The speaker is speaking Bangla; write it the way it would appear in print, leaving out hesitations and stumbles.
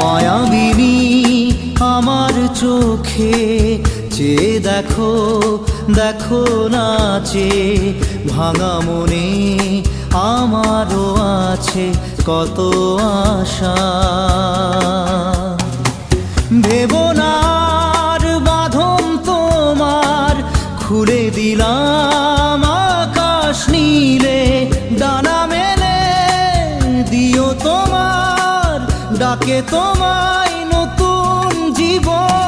মায়াবিনী আমার চোখে চেয়ে দেখো, দেখো নাচে ভাঙা মনে আমারও আছে কত আশা। ভেবনার বাঁধন তোমার খুলে দিলাম আকাশ নীলে, ডানা মেলে দিও তোমার ডাকে তোমায় নতুন জীবন।